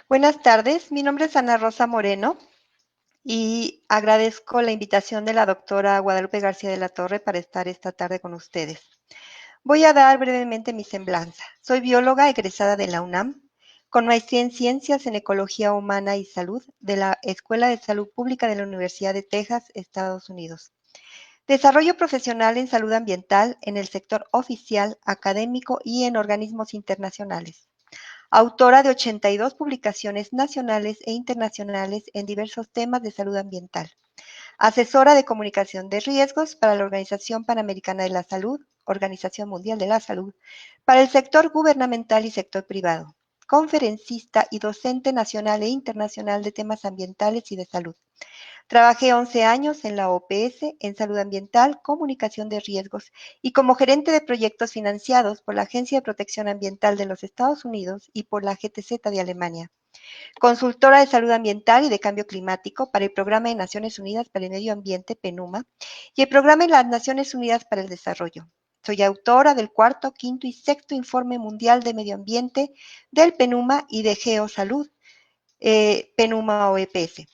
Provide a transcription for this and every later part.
Buenas tardes, mi nombre es Ana Rosa Moreno y agradezco la invitación de la doctora Guadalupe García de la Torre para estar esta tarde con ustedes. Voy a dar brevemente mi semblanza. Soy bióloga egresada de la UNAM, con maestría en Ciencias en Ecología Humana y Salud de la Escuela de Salud Pública de la Universidad de Texas, Estados Unidos. Desarrollo profesional en salud ambiental en el sector oficial, académico y en organismos internacionales. Autora de 82 publicaciones nacionales e internacionales en diversos temas de salud ambiental. Asesora de comunicación de riesgos para la Organización Panamericana de la Salud, Organización Mundial de la Salud, para el sector gubernamental y sector privado. Conferencista y docente nacional e internacional de temas ambientales y de salud. Trabajé 11 años en la OPS en salud ambiental, comunicación de riesgos y como gerente de proyectos financiados por la Agencia de Protección Ambiental de los Estados Unidos y por la GTZ de Alemania. Consultora de salud ambiental y de cambio climático para el Programa de Naciones Unidas para el Medio Ambiente, PNUMA, y el Programa de las Naciones Unidas para el Desarrollo. Soy autora del cuarto, quinto y sexto Informe Mundial de Medio Ambiente del PNUMA y de Geosalud, PNUMA OEPS.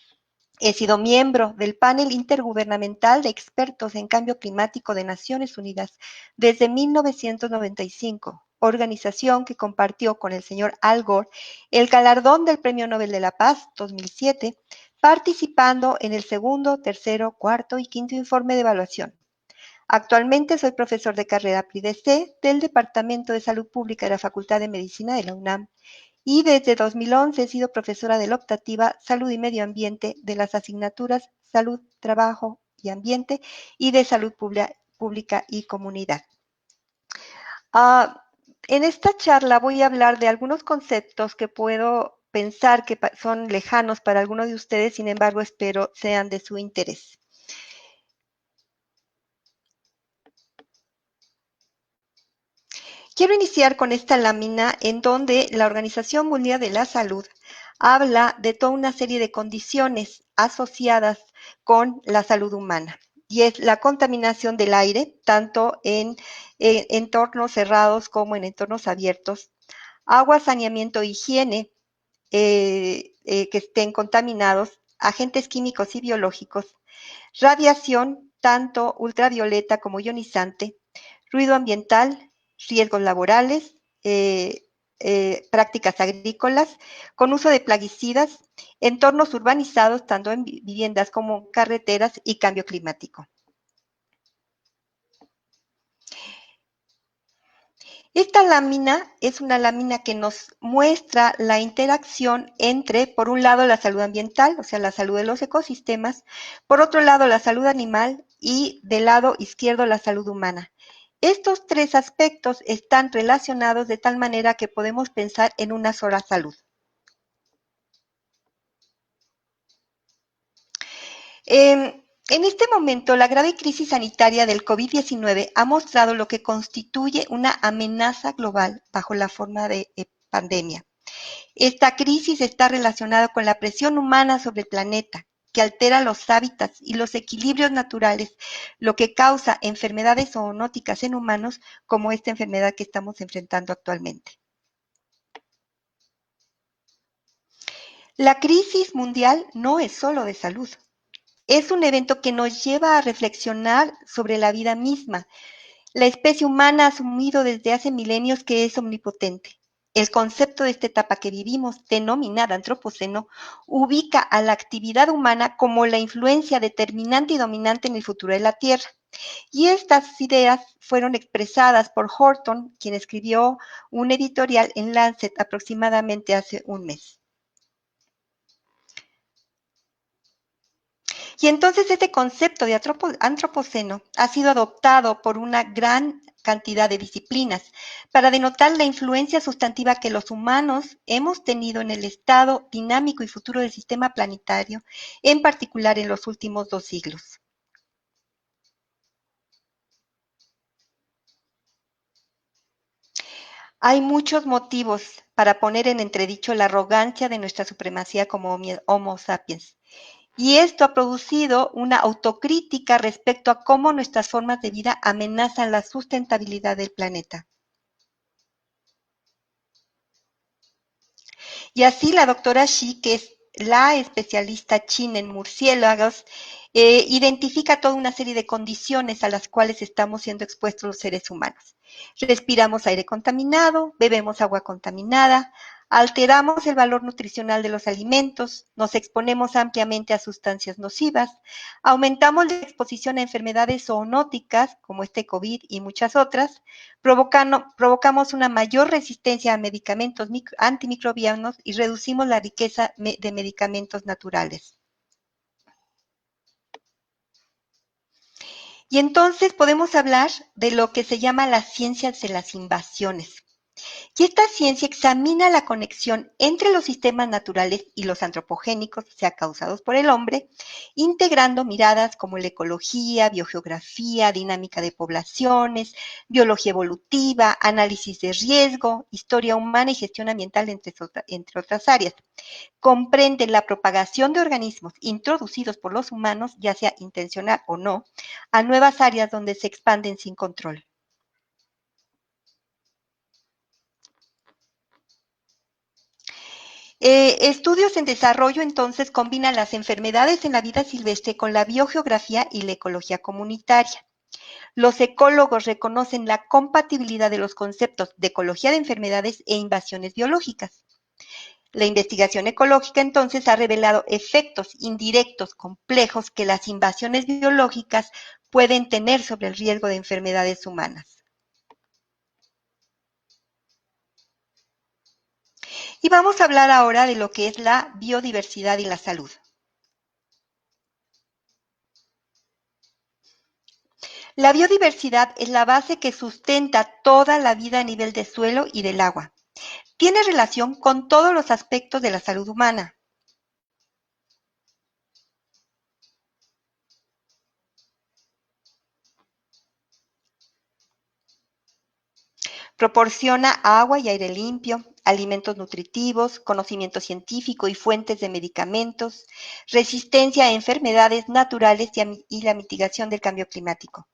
He sido miembro del panel intergubernamental de expertos en cambio climático de Naciones Unidas desde 1995, organización que compartió con el señor Al Gore el galardón del Premio Nobel de la Paz 2007, participando en el segundo, tercero, cuarto y quinto informe de evaluación. Actualmente soy profesor de carrera PRIDC del Departamento de Salud Pública de la Facultad de Medicina de la UNAM y desde 2011 he sido profesora de la optativa Salud y Medio Ambiente de las asignaturas Salud, Trabajo y Ambiente y de Salud Pública y Comunidad. En esta charla voy a hablar de algunos conceptos que puedo pensar que son lejanos para algunos de ustedes, sin embargo espero sean de su interés. Quiero iniciar con esta lámina en donde la Organización Mundial de la Salud habla de toda una serie de condiciones asociadas con la salud humana. Y es la contaminación del aire, tanto en entornos cerrados como en entornos abiertos, agua, saneamiento, higiene que estén contaminados, agentes químicos y biológicos, radiación, tanto ultravioleta como ionizante, ruido ambiental, riesgos laborales, prácticas agrícolas, con uso de plaguicidas, entornos urbanizados, tanto en viviendas como carreteras y cambio climático. Esta lámina es una lámina que nos muestra la interacción entre, por un lado, la salud ambiental, o sea, la salud de los ecosistemas, por otro lado, la salud animal y del lado izquierdo, la salud humana. Estos tres aspectos están relacionados de tal manera que podemos pensar en una sola salud. En este momento, la grave crisis sanitaria del COVID-19 ha mostrado lo que constituye una amenaza global bajo la forma de pandemia. Esta crisis está relacionada con la presión humana sobre el planeta, que altera los hábitats y los equilibrios naturales, lo que causa enfermedades zoonóticas en humanos, como esta enfermedad que estamos enfrentando actualmente. La crisis mundial no es solo de salud. Es un evento que nos lleva a reflexionar sobre la vida misma. La especie humana ha asumido desde hace milenios que es omnipotente. El concepto de esta etapa que vivimos, denominada antropoceno, ubica a la actividad humana como la influencia determinante y dominante en el futuro de la Tierra. Y estas ideas fueron expresadas por Horton, quien escribió un editorial en Lancet aproximadamente hace un mes. Y entonces este concepto de antropoceno ha sido adoptado por una gran cantidad de disciplinas para denotar la influencia sustantiva que los humanos hemos tenido en el estado dinámico y futuro del sistema planetario, en particular en los últimos 2 siglos. Hay muchos motivos para poner en entredicho la arrogancia de nuestra supremacía como Homo sapiens. Y esto ha producido una autocrítica respecto a cómo nuestras formas de vida amenazan la sustentabilidad del planeta. Y así la doctora Shi, que es la especialista china en murciélagos, identifica toda una serie de condiciones a las cuales estamos siendo expuestos los seres humanos. Respiramos aire contaminado, bebemos agua contaminada, alteramos el valor nutricional de los alimentos, nos exponemos ampliamente a sustancias nocivas, aumentamos la exposición a enfermedades zoonóticas como este COVID y muchas otras, provocamos una mayor resistencia a medicamentos antimicrobianos y reducimos la riqueza de medicamentos naturales. Y entonces podemos hablar de lo que se llama las ciencias de las invasiones. Y esta ciencia examina la conexión entre los sistemas naturales y los antropogénicos, o sea, causados por el hombre, integrando miradas como la ecología, biogeografía, dinámica de poblaciones, biología evolutiva, análisis de riesgo, historia humana y gestión ambiental, entre otras áreas. Comprende la propagación de organismos introducidos por los humanos, ya sea intencional o no, a nuevas áreas donde se expanden sin control. Estudios en desarrollo entonces combinan las enfermedades en la vida silvestre con la biogeografía y la ecología comunitaria. Los ecólogos reconocen la compatibilidad de los conceptos de ecología de enfermedades e invasiones biológicas. La investigación ecológica entonces ha revelado efectos indirectos complejos que las invasiones biológicas pueden tener sobre el riesgo de enfermedades humanas. Y vamos a hablar ahora de lo que es la biodiversidad y la salud. La biodiversidad es la base que sustenta toda la vida a nivel del suelo y del agua. Tiene relación con todos los aspectos de la salud humana. Proporciona agua y aire limpio, alimentos nutritivos, conocimiento científico y fuentes de medicamentos, resistencia a enfermedades naturales y la mitigación del cambio climático.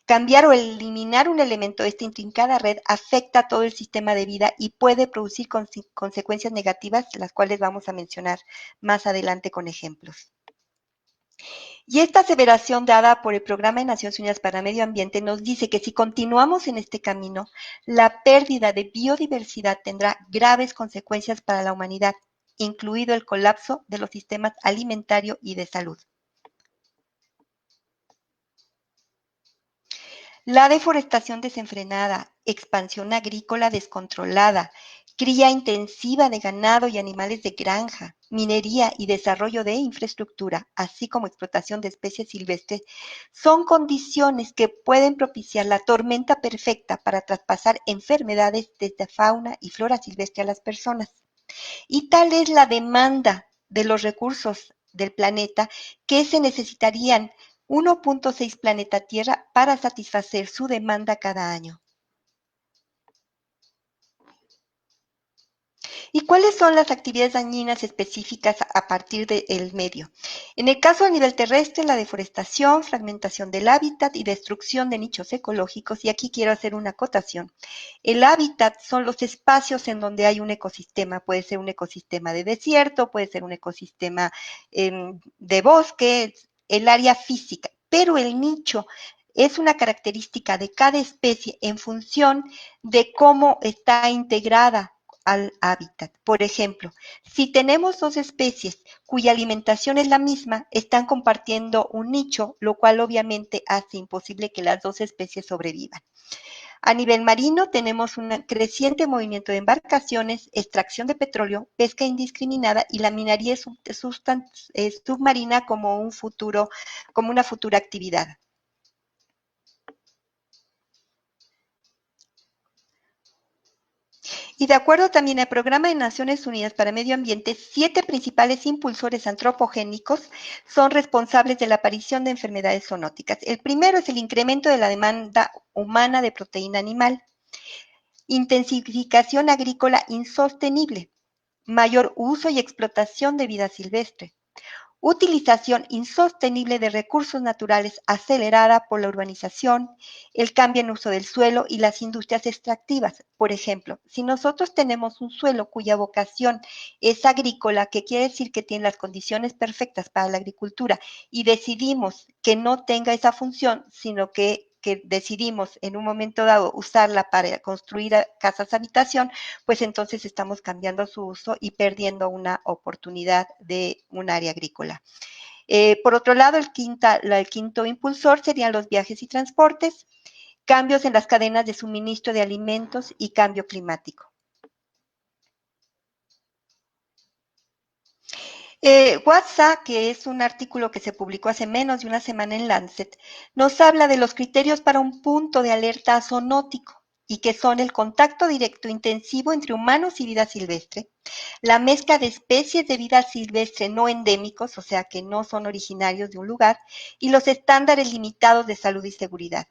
Cambiar o eliminar un elemento de esta intrincada red afecta a todo el sistema de vida y puede producir consecuencias negativas, las cuales vamos a mencionar más adelante con ejemplos. Y esta aseveración dada por el Programa de Naciones Unidas para el Medio Ambiente nos dice que si continuamos en este camino, la pérdida de biodiversidad tendrá graves consecuencias para la humanidad, incluido el colapso de los sistemas alimentario y de salud. La deforestación desenfrenada, expansión agrícola descontrolada, cría intensiva de ganado y animales de granja, minería y desarrollo de infraestructura, así como explotación de especies silvestres, son condiciones que pueden propiciar la tormenta perfecta para traspasar enfermedades desde fauna y flora silvestre a las personas. Y tal es la demanda de los recursos del planeta que se necesitarían 1.6 planeta Tierra para satisfacer su demanda cada año. ¿Y cuáles son las actividades dañinas específicas a partir del medio? En el caso a nivel terrestre, la deforestación, fragmentación del hábitat y destrucción de nichos ecológicos, y aquí quiero hacer una acotación. El hábitat son los espacios en donde hay un ecosistema, puede ser un ecosistema de desierto, puede ser un ecosistema de bosque, el área física, pero el nicho es una característica de cada especie en función de cómo está integrada al hábitat. Por ejemplo, si tenemos dos especies cuya alimentación es la misma, están compartiendo un nicho, lo cual obviamente hace imposible que las dos especies sobrevivan. A nivel marino tenemos un creciente movimiento de embarcaciones, extracción de petróleo, pesca indiscriminada y la minería submarina como una futura actividad. Y de acuerdo también al Programa de Naciones Unidas para el Medio Ambiente, 7 principales impulsores antropogénicos son responsables de la aparición de enfermedades zoonóticas. El primero es el incremento de la demanda humana de proteína animal, intensificación agrícola insostenible, mayor uso y explotación de vida silvestre, utilización insostenible de recursos naturales acelerada por la urbanización, el cambio en uso del suelo y las industrias extractivas. Por ejemplo, si nosotros tenemos un suelo cuya vocación es agrícola, que quiere decir que tiene las condiciones perfectas para la agricultura, y decidimos que no tenga esa función, sino que decidimos en un momento dado usarla para construir casas habitación, pues entonces estamos cambiando su uso y perdiendo una oportunidad de un área agrícola. Por otro lado, el quinto impulsor serían los viajes y transportes, cambios en las cadenas de suministro de alimentos y cambio climático. WhatsApp, que es un artículo que se publicó hace menos de una semana en Lancet, nos habla de los criterios para un punto de alerta zoonótico y que son el contacto directo intensivo entre humanos y vida silvestre, la mezcla de especies de vida silvestre no endémicos, o sea que no son originarios de un lugar, y los estándares limitados de salud y seguridad.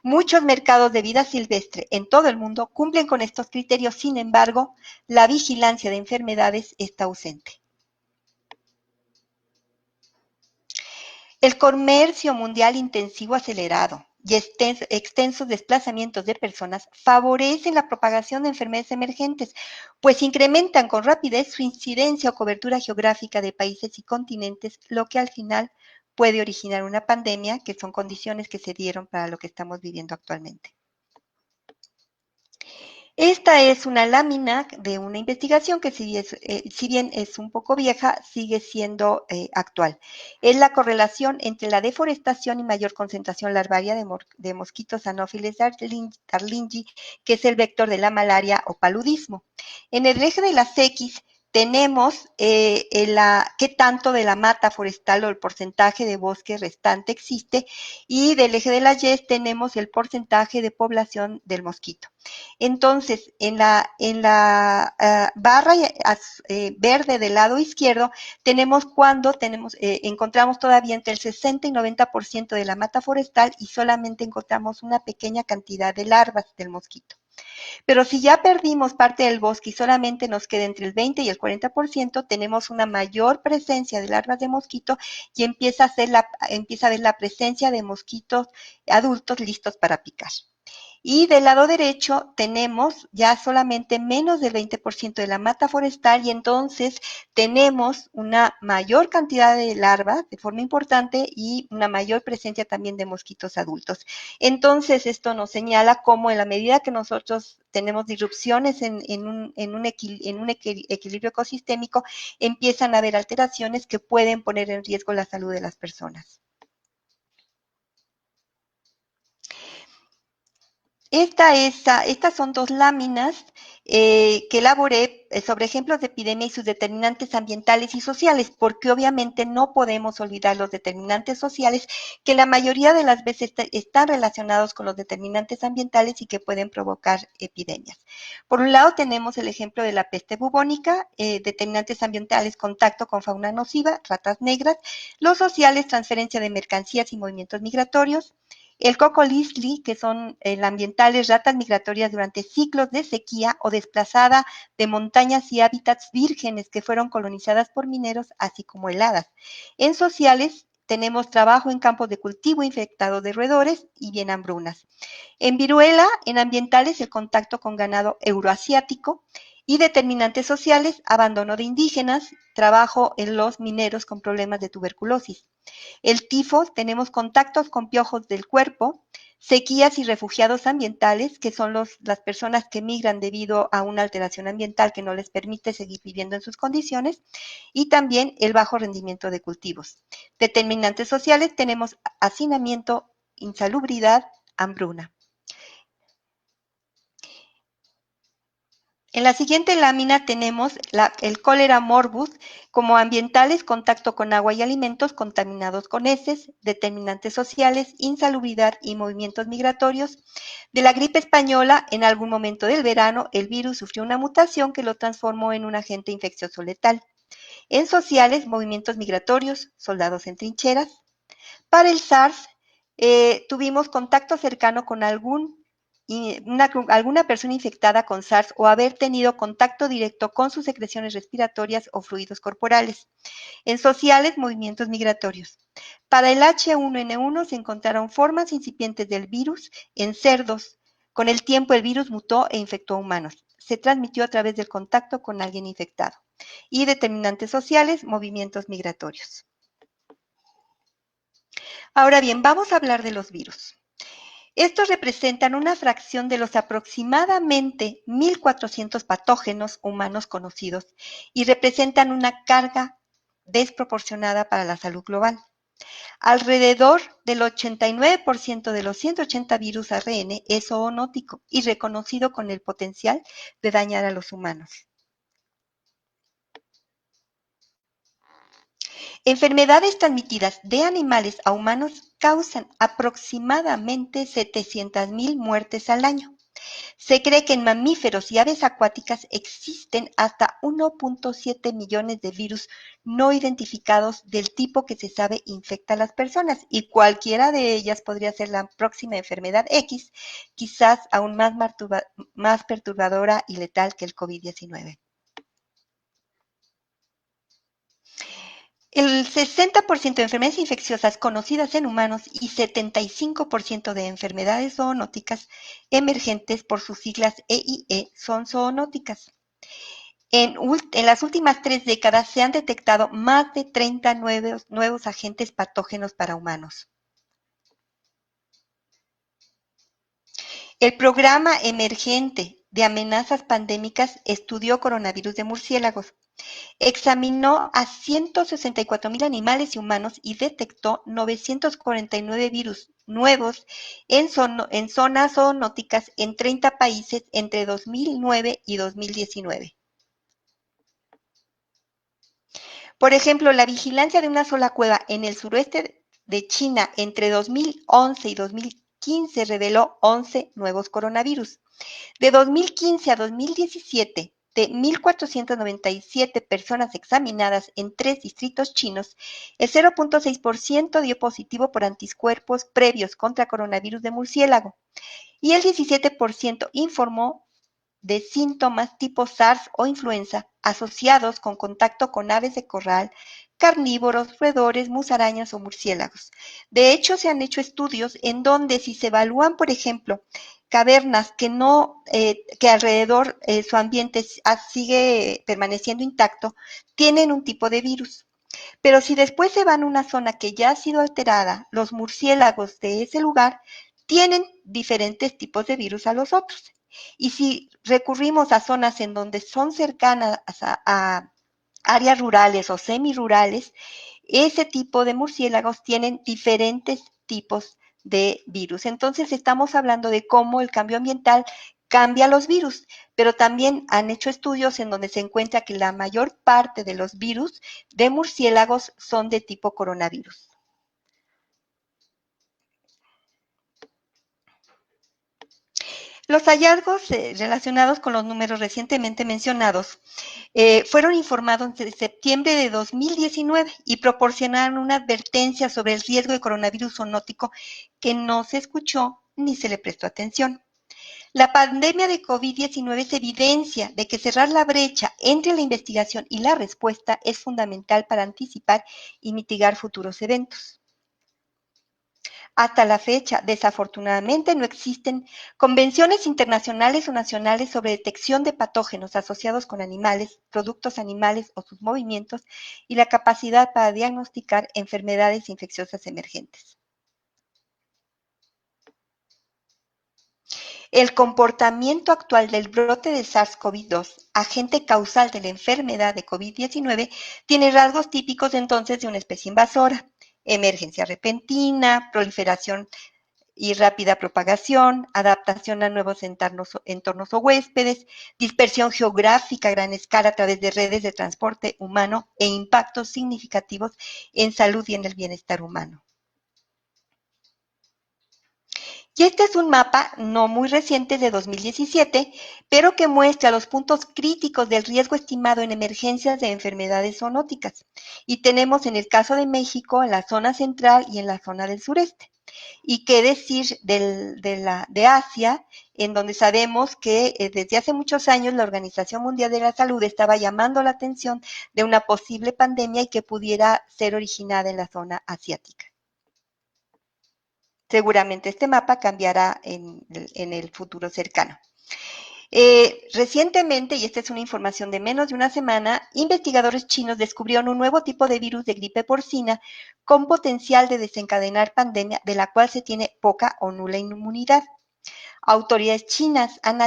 Muchos mercados de vida silvestre en todo el mundo cumplen con estos criterios, sin embargo, la vigilancia de enfermedades está ausente. El comercio mundial intensivo acelerado y extensos desplazamientos de personas favorecen la propagación de enfermedades emergentes, pues incrementan con rapidez su incidencia o cobertura geográfica de países y continentes, lo que al final puede originar una pandemia, que son condiciones que se dieron para lo que estamos viviendo actualmente. Esta es una lámina de una investigación que si bien es un poco vieja, sigue siendo actual. Es la correlación entre la deforestación y mayor concentración larvaria de mosquitos Anopheles darlingi, que es el vector de la malaria o paludismo. En el eje de las X tenemos qué tanto de la mata forestal o el porcentaje de bosque restante existe, y del eje de las Y tenemos el porcentaje de población del mosquito. Entonces, en la barra verde del lado izquierdo tenemos encontramos todavía entre el 60 y 90% de la mata forestal y solamente encontramos una pequeña cantidad de larvas del mosquito. Pero si ya perdimos parte del bosque y solamente nos queda entre el 20 y el 40%, tenemos una mayor presencia de larvas de mosquito y empieza a ver la presencia de mosquitos adultos listos para picar. Y del lado derecho tenemos ya solamente menos del 20% de la mata forestal, y entonces tenemos una mayor cantidad de larvas de forma importante y una mayor presencia también de mosquitos adultos. Entonces esto nos señala cómo en la medida que nosotros tenemos disrupciones en un equilibrio ecosistémico, empiezan a haber alteraciones que pueden poner en riesgo la salud de las personas. Estas son dos láminas que elaboré sobre ejemplos de epidemia y sus determinantes ambientales y sociales, porque obviamente no podemos olvidar los determinantes sociales, que la mayoría de las veces están relacionados con los determinantes ambientales y que pueden provocar epidemias. Por un lado tenemos el ejemplo de la peste bubónica, determinantes ambientales, contacto con fauna nociva, ratas negras; los sociales, transferencia de mercancías y movimientos migratorios; el coco listli, que son ambientales, ratas migratorias durante ciclos de sequía o desplazada de montañas y hábitats vírgenes que fueron colonizadas por mineros, así como heladas. En sociales, tenemos trabajo en campos de cultivo infectados de roedores y bien hambrunas. En viruela, en ambientales, el contacto con ganado euroasiático; y determinantes sociales, abandono de indígenas, trabajo en los mineros con problemas de tuberculosis. El tifo, tenemos contactos con piojos del cuerpo; sequías y refugiados ambientales, que son las personas que migran debido a una alteración ambiental que no les permite seguir viviendo en sus condiciones; y también el bajo rendimiento de cultivos. Determinantes sociales, tenemos hacinamiento, insalubridad, hambruna. En la siguiente lámina tenemos el cólera morbus como ambientales, contacto con agua y alimentos contaminados con heces; determinantes sociales, insalubridad y movimientos migratorios. De la gripe española, en algún momento del verano, el virus sufrió una mutación que lo transformó en un agente infeccioso letal. En sociales, movimientos migratorios, soldados en trincheras. Para el SARS, tuvimos contacto cercano con algún alguna persona infectada con SARS o haber tenido contacto directo con sus secreciones respiratorias o fluidos corporales. En sociales, movimientos migratorios. Para el H1N1 se encontraron formas incipientes del virus en cerdos. Con el tiempo el virus mutó e infectó a humanos. Se transmitió a través del contacto con alguien infectado. Y determinantes sociales, movimientos migratorios. Ahora bien, vamos a hablar de los virus. Estos representan una fracción de los aproximadamente 1.400 patógenos humanos conocidos y representan una carga desproporcionada para la salud global. Alrededor del 89% de los 180 virus ARN es zoonótico y reconocido con el potencial de dañar a los humanos. Enfermedades transmitidas de animales a humanos causan aproximadamente 700,000 muertes al año. Se cree que en mamíferos y aves acuáticas existen hasta 1.7 millones de virus no identificados del tipo que se sabe infecta a las personas y cualquiera de ellas podría ser la próxima enfermedad X, quizás aún más perturbadora y letal que el COVID-19. El 60% de enfermedades infecciosas conocidas en humanos y 75% de enfermedades zoonóticas emergentes por sus siglas EIE son zoonóticas. En las últimas 3 décadas se han detectado más de 30 nuevos agentes patógenos para humanos. El Programa Emergente de Amenazas Pandémicas estudió coronavirus de murciélagos. Examinó a 164,000 animales y humanos y detectó 949 virus nuevos en zonas zoonóticas en 30 países entre 2009 y 2019. Por ejemplo, la vigilancia de una sola cueva en el suroeste de China entre 2011 y 2015 reveló 11 nuevos coronavirus. De 2015 a 2017, de 1.497 personas examinadas en 3 distritos chinos, el 0.6% dio positivo por anticuerpos previos contra coronavirus de murciélago y el 17% informó de síntomas tipo SARS o influenza asociados con contacto con aves de corral, carnívoros, roedores, musarañas o murciélagos. De hecho, se han hecho estudios en donde si se evalúan, por ejemplo, cavernas que alrededor su ambiente sigue permaneciendo intacto, tienen un tipo de virus. Pero si después se van a una zona que ya ha sido alterada, los murciélagos de ese lugar tienen diferentes tipos de virus a los otros. Y si recurrimos a zonas en donde son cercanas a áreas rurales o semirurales, ese tipo de murciélagos tienen diferentes tipos de virus. Entonces estamos hablando de cómo el cambio ambiental cambia los virus, pero también han hecho estudios en donde se encuentra que la mayor parte de los virus de murciélagos son de tipo coronavirus. Los hallazgos relacionados con los números recientemente mencionados fueron informados en septiembre de 2019 y proporcionaron una advertencia sobre el riesgo de coronavirus zoonótico que no se escuchó ni se le prestó atención. La pandemia de COVID-19 es evidencia de que cerrar la brecha entre la investigación y la respuesta es fundamental para anticipar y mitigar futuros eventos. Hasta la fecha, desafortunadamente, no existen convenciones internacionales o nacionales sobre detección de patógenos asociados con animales, productos animales o sus movimientos y la capacidad para diagnosticar enfermedades infecciosas emergentes. El comportamiento actual del brote de SARS-CoV-2, agente causal de la enfermedad de COVID-19, tiene rasgos típicos entonces de una especie invasora: emergencia repentina, proliferación y rápida propagación, adaptación a nuevos entornos o huéspedes, dispersión geográfica a gran escala a través de redes de transporte humano e impactos significativos en salud y en el bienestar humano. Y este es un mapa no muy reciente de 2017, pero que muestra los puntos críticos del riesgo estimado en emergencias de enfermedades zoonóticas. Y tenemos en el caso de México en la zona central y en la zona del sureste. Y qué decir de Asia, en donde sabemos que desde hace muchos años la Organización Mundial de la Salud estaba llamando la atención de una posible pandemia y que pudiera ser originada en la zona asiática. Seguramente este mapa cambiará en el futuro cercano. Recientemente, y esta es una información de menos de una semana, investigadores chinos descubrieron un nuevo tipo de virus de gripe porcina con potencial de desencadenar pandemia de la cual se tiene poca o nula inmunidad. Autoridades chinas han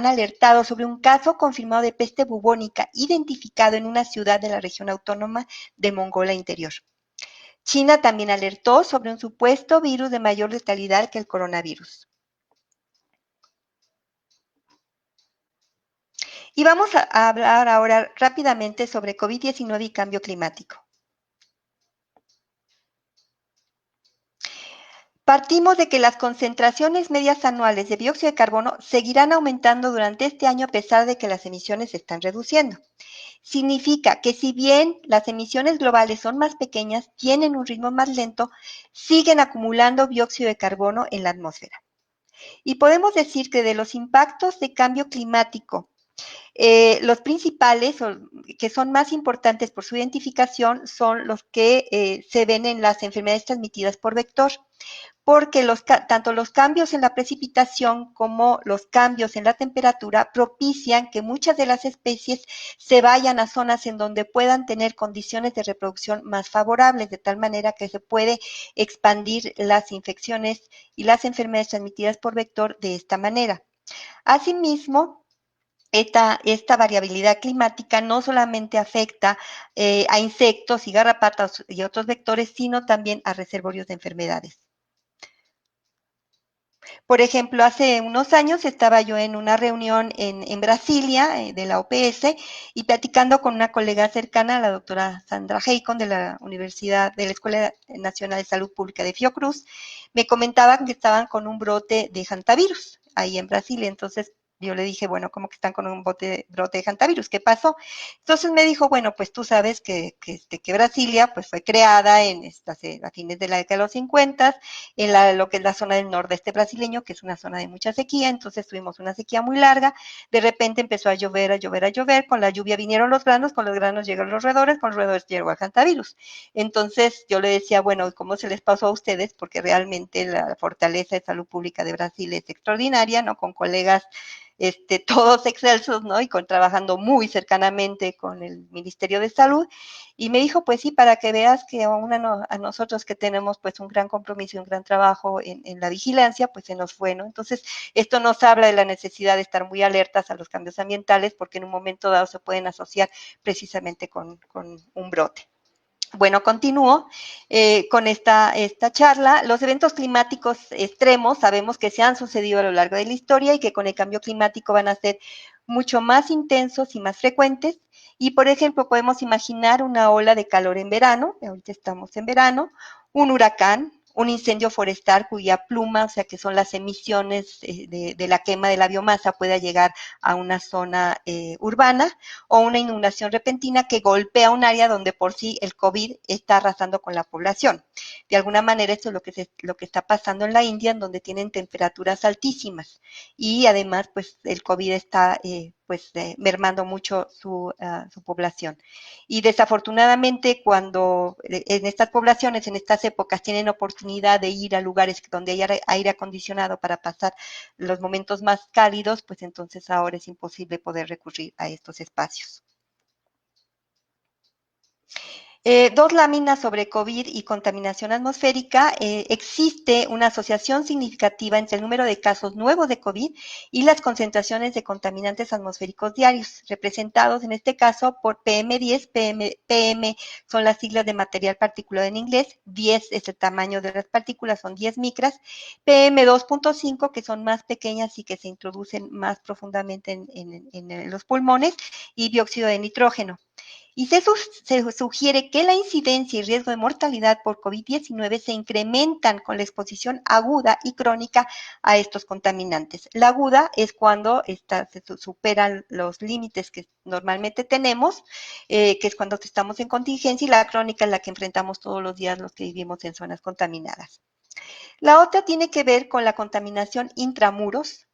alertado sobre un caso confirmado de peste bubónica identificado en una ciudad de la región autónoma de Mongolia Interior. China también alertó sobre un supuesto virus de mayor letalidad que el coronavirus. Y vamos a hablar ahora rápidamente sobre COVID-19 y cambio climático. Partimos de que las concentraciones medias anuales de dióxido de carbono seguirán aumentando durante este año a pesar de que las emisiones se están reduciendo. Significa que si bien las emisiones globales son más pequeñas, tienen un ritmo más lento, siguen acumulando dióxido de carbono en la atmósfera. Y podemos decir que de los impactos de cambio climático, los principales, que son más importantes por su identificación, son los que se ven en las enfermedades transmitidas por vector, porque tanto los cambios en la precipitación como los cambios en la temperatura propician que muchas de las especies se vayan a zonas en donde puedan tener condiciones de reproducción más favorables, de tal manera que se puede expandir las infecciones y las enfermedades transmitidas por vector de esta manera. Asimismo, esta variabilidad climática no solamente afecta a insectos y garrapatas y otros vectores, sino también a reservorios de enfermedades. Por ejemplo, hace unos años estaba yo en una reunión en Brasilia de la OPS y platicando con una colega cercana, la doctora Sandra Heikon de la Universidad de la Escuela Nacional de Salud Pública de Fiocruz, me comentaban que estaban con un brote de hantavirus ahí en Brasil. Entonces yo le dije, bueno, ¿cómo que están con un brote de hantavirus? ¿Qué pasó? Entonces me dijo, bueno, pues tú sabes que Brasilia pues fue creada a fines de la década de los 50 lo que es la zona del nordeste brasileño, que es una zona de mucha sequía. Entonces tuvimos una sequía muy larga, de repente empezó a llover, a llover, a llover, con la lluvia vinieron los granos, con los granos llegaron los roedores, con los roedores llegó el hantavirus. Entonces yo le decía, bueno, ¿cómo se les pasó a ustedes? Porque realmente la fortaleza de salud pública de Brasil es extraordinaria, ¿no? Con colegas todos excelsos, ¿no? Y trabajando muy cercanamente con el Ministerio de Salud. Y me dijo, pues sí, para que veas que a nosotros que tenemos pues un gran compromiso y un gran trabajo en la vigilancia, pues se nos fue, ¿no? Entonces, esto nos habla de la necesidad de estar muy alertas a los cambios ambientales, porque en un momento dado se pueden asociar precisamente con un brote. Bueno, continúo con esta charla. Los eventos climáticos extremos sabemos que se han sucedido a lo largo de la historia y que con el cambio climático van a ser mucho más intensos y más frecuentes. Y, por ejemplo, podemos imaginar una ola de calor en verano, ahorita estamos en verano, un huracán, un incendio forestal cuya pluma, o sea, que son las emisiones de la quema de la biomasa, pueda llegar a una zona urbana, o una inundación repentina que golpea un área donde por sí el COVID está arrasando con la población. De alguna manera esto es lo que está pasando en la India, en donde tienen temperaturas altísimas y además pues el COVID está mermando mucho su población. Y desafortunadamente cuando en estas poblaciones, en estas épocas, tienen oportunidad de ir a lugares donde hay aire acondicionado para pasar los momentos más cálidos, pues entonces ahora es imposible poder recurrir a estos espacios. Dos láminas sobre COVID y contaminación atmosférica. Existe una asociación significativa entre el número de casos nuevos de COVID y las concentraciones de contaminantes atmosféricos diarios, representados en este caso por PM10. PM son las siglas de material particulado en inglés, 10 es el tamaño de las partículas, son 10 micras, PM2.5, que son más pequeñas y que se introducen más profundamente en los pulmones, y dióxido de nitrógeno. Y se sugiere que la incidencia y riesgo de mortalidad por COVID-19 se incrementan con la exposición aguda y crónica a estos contaminantes. La aguda es cuando se superan los límites que normalmente tenemos, que es cuando estamos en contingencia, y la crónica es la que enfrentamos todos los días los que vivimos en zonas contaminadas. La otra tiene que ver con la contaminación intramuros,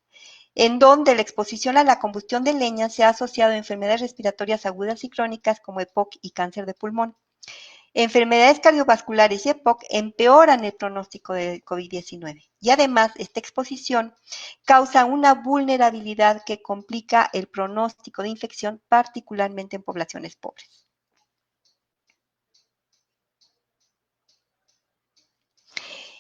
en donde la exposición a la combustión de leña se ha asociado a enfermedades respiratorias agudas y crónicas como EPOC y cáncer de pulmón. Enfermedades cardiovasculares y EPOC empeoran el pronóstico del COVID-19 y además esta exposición causa una vulnerabilidad que complica el pronóstico de infección, particularmente en poblaciones pobres.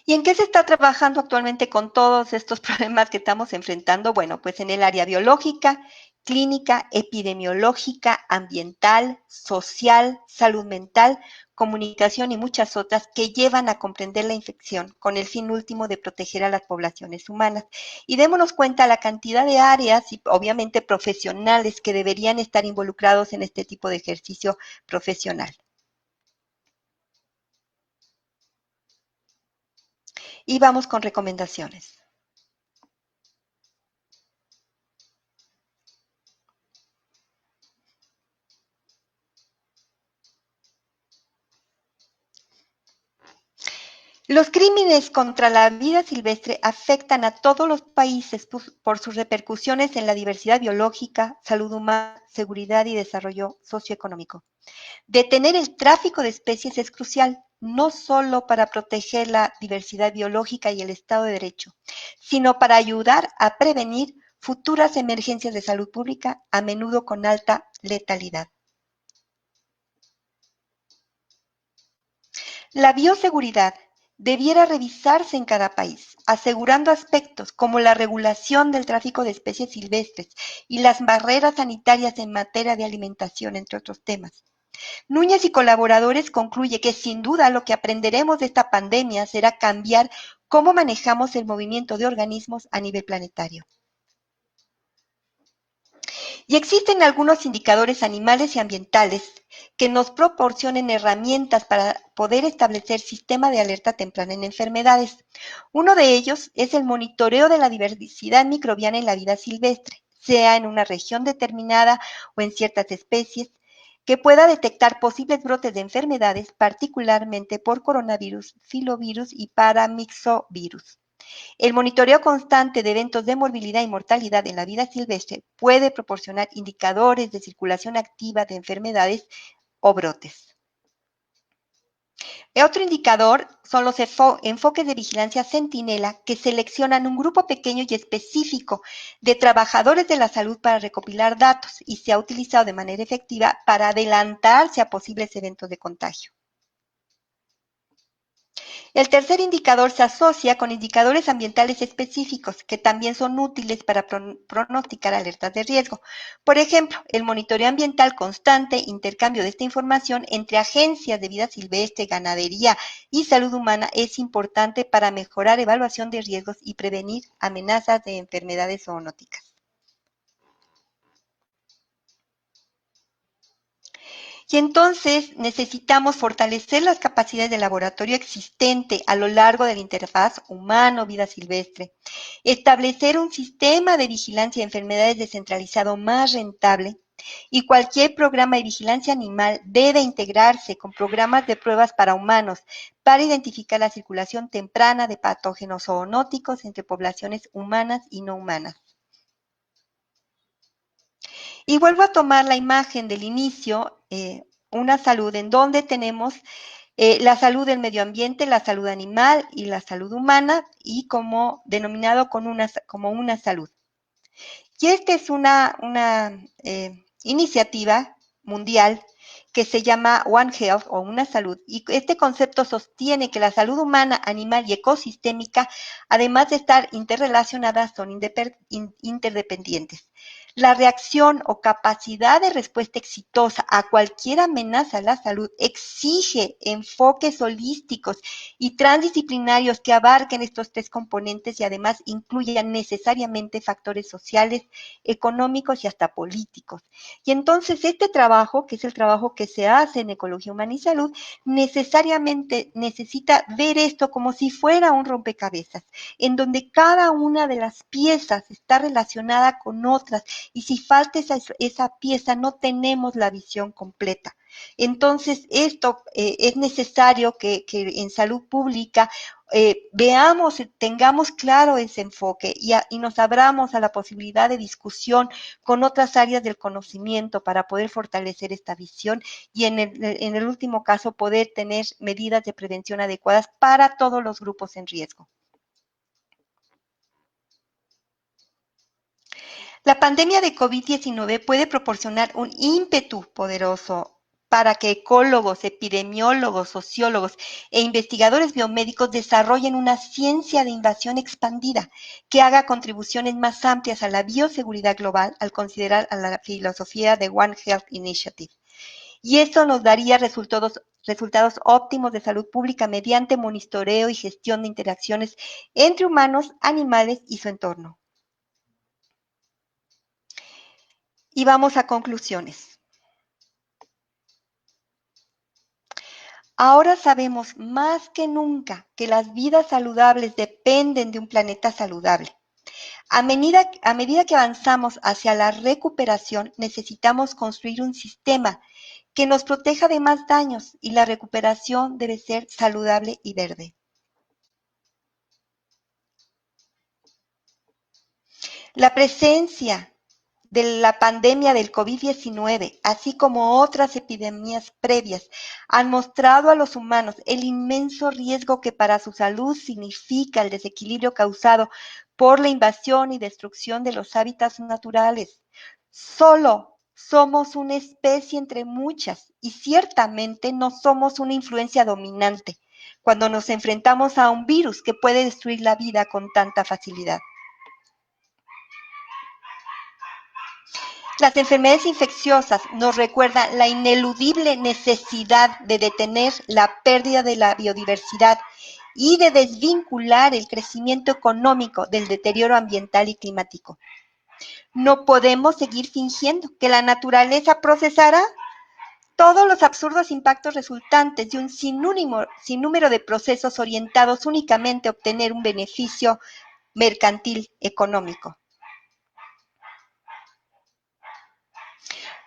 ¿Y en qué se está trabajando actualmente con todos estos problemas que estamos enfrentando? Bueno, pues en el área biológica, clínica, epidemiológica, ambiental, social, salud mental, comunicación y muchas otras que llevan a comprender la infección con el fin último de proteger a las poblaciones humanas. Y démonos cuenta la cantidad de áreas y obviamente profesionales que deberían estar involucrados en este tipo de ejercicio profesional. Y vamos con recomendaciones. Los crímenes contra la vida silvestre afectan a todos los países por sus repercusiones en la diversidad biológica, salud humana, seguridad y desarrollo socioeconómico. Detener el tráfico de especies es crucial, no solo para proteger la diversidad biológica y el Estado de Derecho, sino para ayudar a prevenir futuras emergencias de salud pública, a menudo con alta letalidad. La bioseguridad debiera revisarse en cada país, asegurando aspectos como la regulación del tráfico de especies silvestres y las barreras sanitarias en materia de alimentación, entre otros temas. Núñez y colaboradores concluye que sin duda lo que aprenderemos de esta pandemia será cambiar cómo manejamos el movimiento de organismos a nivel planetario. Y existen algunos indicadores animales y ambientales que nos proporcionen herramientas para poder establecer sistema de alerta temprana en enfermedades. Uno de ellos es el monitoreo de la diversidad microbiana en la vida silvestre, sea en una región determinada o en ciertas especies, que pueda detectar posibles brotes de enfermedades, particularmente por coronavirus, filovirus y paramyxovirus. El monitoreo constante de eventos de morbilidad y mortalidad en la vida silvestre puede proporcionar indicadores de circulación activa de enfermedades o brotes. Otro indicador son los enfoques de vigilancia centinela que seleccionan un grupo pequeño y específico de trabajadores de la salud para recopilar datos y se ha utilizado de manera efectiva para adelantarse a posibles eventos de contagio. El tercer indicador se asocia con indicadores ambientales específicos que también son útiles para pronosticar alertas de riesgo. Por ejemplo, el monitoreo ambiental constante, intercambio de esta información entre agencias de vida silvestre, ganadería y salud humana es importante para mejorar evaluación de riesgos y prevenir amenazas de enfermedades zoonóticas. Y entonces necesitamos fortalecer las capacidades de laboratorio existente a lo largo de la interfaz humano-vida silvestre, establecer un sistema de vigilancia de enfermedades descentralizado más rentable y cualquier programa de vigilancia animal debe integrarse con programas de pruebas para humanos para identificar la circulación temprana de patógenos zoonóticos entre poblaciones humanas y no humanas. Y vuelvo a tomar la imagen del inicio, una salud en donde tenemos la salud del medio ambiente, la salud animal y la salud humana, y como denominado como una salud. Y esta es una iniciativa mundial que se llama One Health o una salud. Y este concepto sostiene que la salud humana, animal y ecosistémica, además de estar interrelacionadas, son interdependientes. La reacción o capacidad de respuesta exitosa a cualquier amenaza a la salud exige enfoques holísticos y transdisciplinarios que abarquen estos tres componentes y además incluyan necesariamente factores sociales, económicos y hasta políticos. Y entonces este trabajo, que es el trabajo que se hace en Ecología Humana y Salud, necesariamente necesita ver esto como si fuera un rompecabezas, en donde cada una de las piezas está relacionada con otras y si falta esa pieza no tenemos la visión completa. Entonces, esto es necesario que en salud pública veamos, tengamos claro ese enfoque y nos abramos a la posibilidad de discusión con otras áreas del conocimiento para poder fortalecer esta visión y en el último caso poder tener medidas de prevención adecuadas para todos los grupos en riesgo. La pandemia de COVID-19 puede proporcionar un ímpetu poderoso para que ecólogos, epidemiólogos, sociólogos e investigadores biomédicos desarrollen una ciencia de invasión expandida que haga contribuciones más amplias a la bioseguridad global al considerar a la filosofía de One Health Initiative. Y esto nos daría resultados óptimos de salud pública mediante monitoreo y gestión de interacciones entre humanos, animales y su entorno. Y vamos a conclusiones. Ahora sabemos más que nunca que las vidas saludables dependen de un planeta saludable. A medida que avanzamos hacia la recuperación, necesitamos construir un sistema que nos proteja de más daños y la recuperación debe ser saludable y verde. La presencia de la pandemia del COVID-19, así como otras epidemias previas, han mostrado a los humanos el inmenso riesgo que para su salud significa el desequilibrio causado por la invasión y destrucción de los hábitats naturales. Solo somos una especie entre muchas y ciertamente no somos una influencia dominante cuando nos enfrentamos a un virus que puede destruir la vida con tanta facilidad. Las enfermedades infecciosas nos recuerdan la ineludible necesidad de detener la pérdida de la biodiversidad y de desvincular el crecimiento económico del deterioro ambiental y climático. No podemos seguir fingiendo que la naturaleza procesará todos los absurdos impactos resultantes de un sinnúmero de procesos orientados únicamente a obtener un beneficio mercantil económico.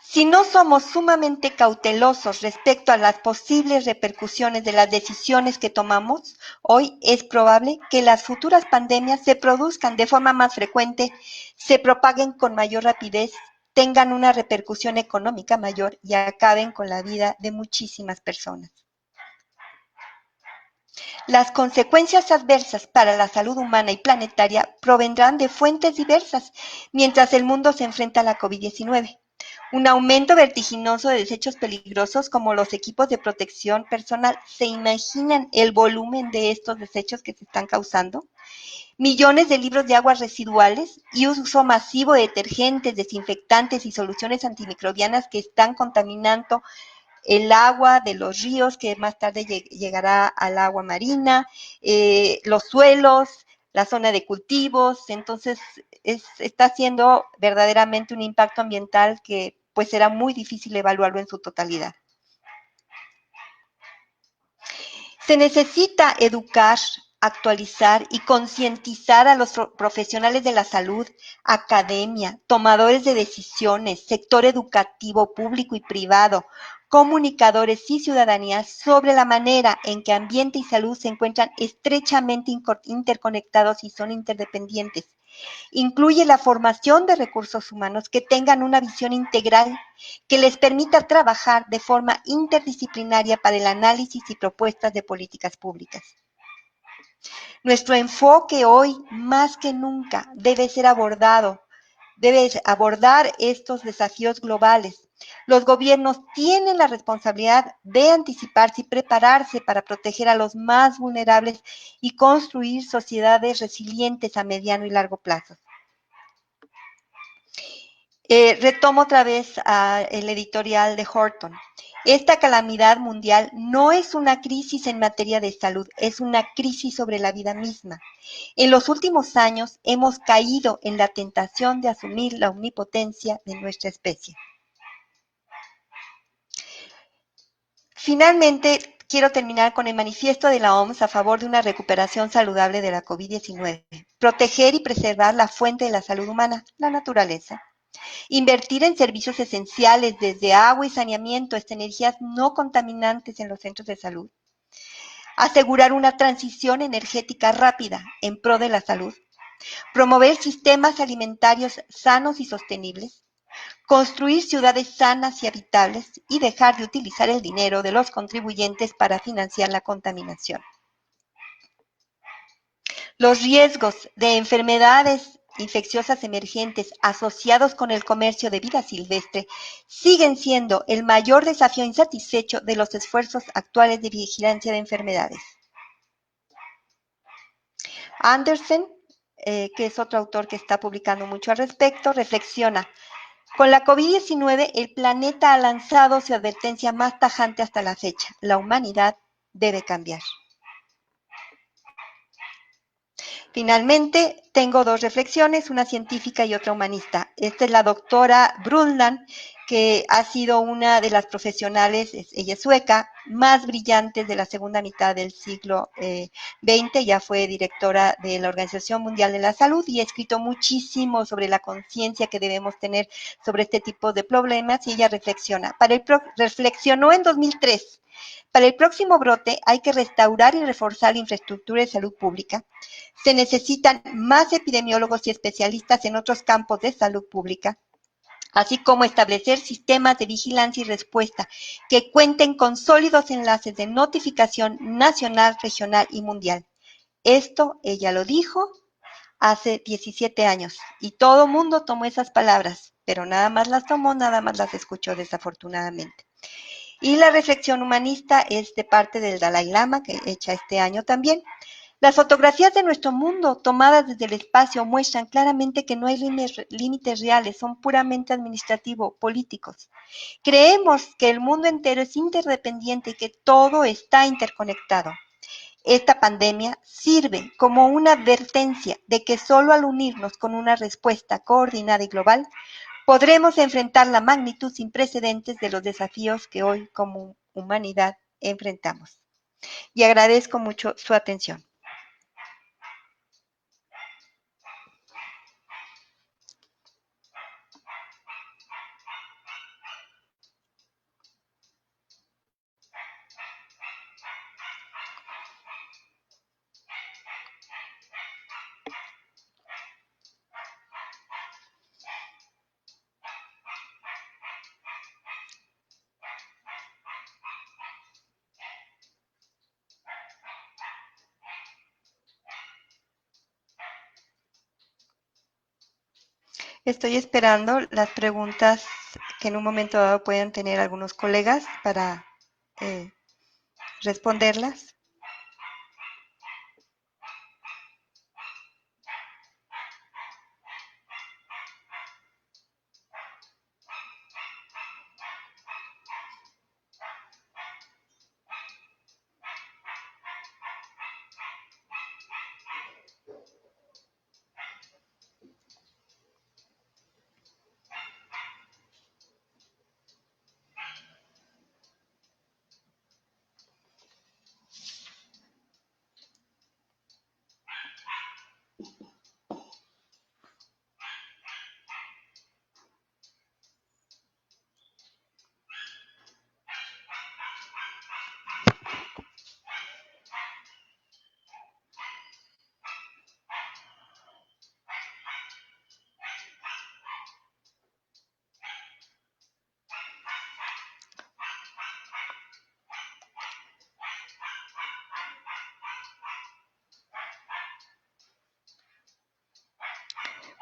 Si no somos sumamente cautelosos respecto a las posibles repercusiones de las decisiones que tomamos, hoy es probable que las futuras pandemias se produzcan de forma más frecuente, se propaguen con mayor rapidez, tengan una repercusión económica mayor y acaben con la vida de muchísimas personas. Las consecuencias adversas para la salud humana y planetaria provendrán de fuentes diversas mientras el mundo se enfrenta a la COVID-19. Un aumento vertiginoso de desechos peligrosos como los equipos de protección personal. ¿Se imaginan el volumen de estos desechos que se están causando? Millones de litros de aguas residuales y uso masivo de detergentes, desinfectantes y soluciones antimicrobianas que están contaminando el agua de los ríos que más tarde llegará al agua marina, los suelos, la zona de cultivos. Entonces está siendo verdaderamente un impacto ambiental que pues será muy difícil evaluarlo en su totalidad. Se necesita educar, actualizar y concientizar a los profesionales de la salud, academia, tomadores de decisiones, sector educativo público y privado, comunicadores y ciudadanía sobre la manera en que ambiente y salud se encuentran estrechamente interconectados y son interdependientes. Incluye la formación de recursos humanos que tengan una visión integral que les permita trabajar de forma interdisciplinaria para el análisis y propuestas de políticas públicas. Nuestro enfoque hoy, más que nunca, debe abordar estos desafíos globales. Los gobiernos tienen la responsabilidad de anticiparse y prepararse para proteger a los más vulnerables y construir sociedades resilientes a mediano y largo plazo. Retomo otra vez el editorial de Horton. Esta calamidad mundial no es una crisis en materia de salud, es una crisis sobre la vida misma. En los últimos años hemos caído en la tentación de asumir la omnipotencia de nuestra especie. Finalmente, quiero terminar con el manifiesto de la OMS a favor de una recuperación saludable de la COVID-19. Proteger y preservar la fuente de la salud humana, la naturaleza. Invertir en servicios esenciales desde agua y saneamiento hasta energías no contaminantes en los centros de salud. Asegurar una transición energética rápida en pro de la salud. Promover sistemas alimentarios sanos y sostenibles. Construir ciudades sanas y habitables y dejar de utilizar el dinero de los contribuyentes para financiar la contaminación. Los riesgos de enfermedades infecciosas emergentes asociados con el comercio de vida silvestre siguen siendo el mayor desafío insatisfecho de los esfuerzos actuales de vigilancia de enfermedades. Andersen, que es otro autor que está publicando mucho al respecto, reflexiona: con la COVID-19, el planeta ha lanzado su advertencia más tajante hasta la fecha: la humanidad debe cambiar. Finalmente, tengo dos reflexiones, una científica y otra humanista. Esta es la doctora Brundtland, que ha sido una de las profesionales, ella es sueca, más brillantes de la segunda mitad del siglo XX. Ya fue directora de la Organización Mundial de la Salud y ha escrito muchísimo sobre la conciencia que debemos tener sobre este tipo de problemas, y ella reflexionó en 2003. Para el próximo brote hay que restaurar y reforzar la infraestructura de salud pública. Se necesitan más epidemiólogos y especialistas en otros campos de salud pública, así como establecer sistemas de vigilancia y respuesta que cuenten con sólidos enlaces de notificación nacional, regional y mundial. Esto ella lo dijo hace 17 años y todo el mundo tomó esas palabras, pero nada más las tomó, nada más las escuchó, desafortunadamente. Y la reflexión humanista es de parte del Dalai Lama, que hecha este año también. Las fotografías de nuestro mundo tomadas desde el espacio muestran claramente que no hay límites reales, son puramente administrativos, políticos. Creemos que el mundo entero es interdependiente y que todo está interconectado. Esta pandemia sirve como una advertencia de que solo al unirnos con una respuesta coordinada y global podremos enfrentar la magnitud sin precedentes de los desafíos que hoy como humanidad enfrentamos. Y agradezco mucho su atención. Estoy esperando las preguntas que en un momento dado puedan tener algunos colegas para eh, responderlas.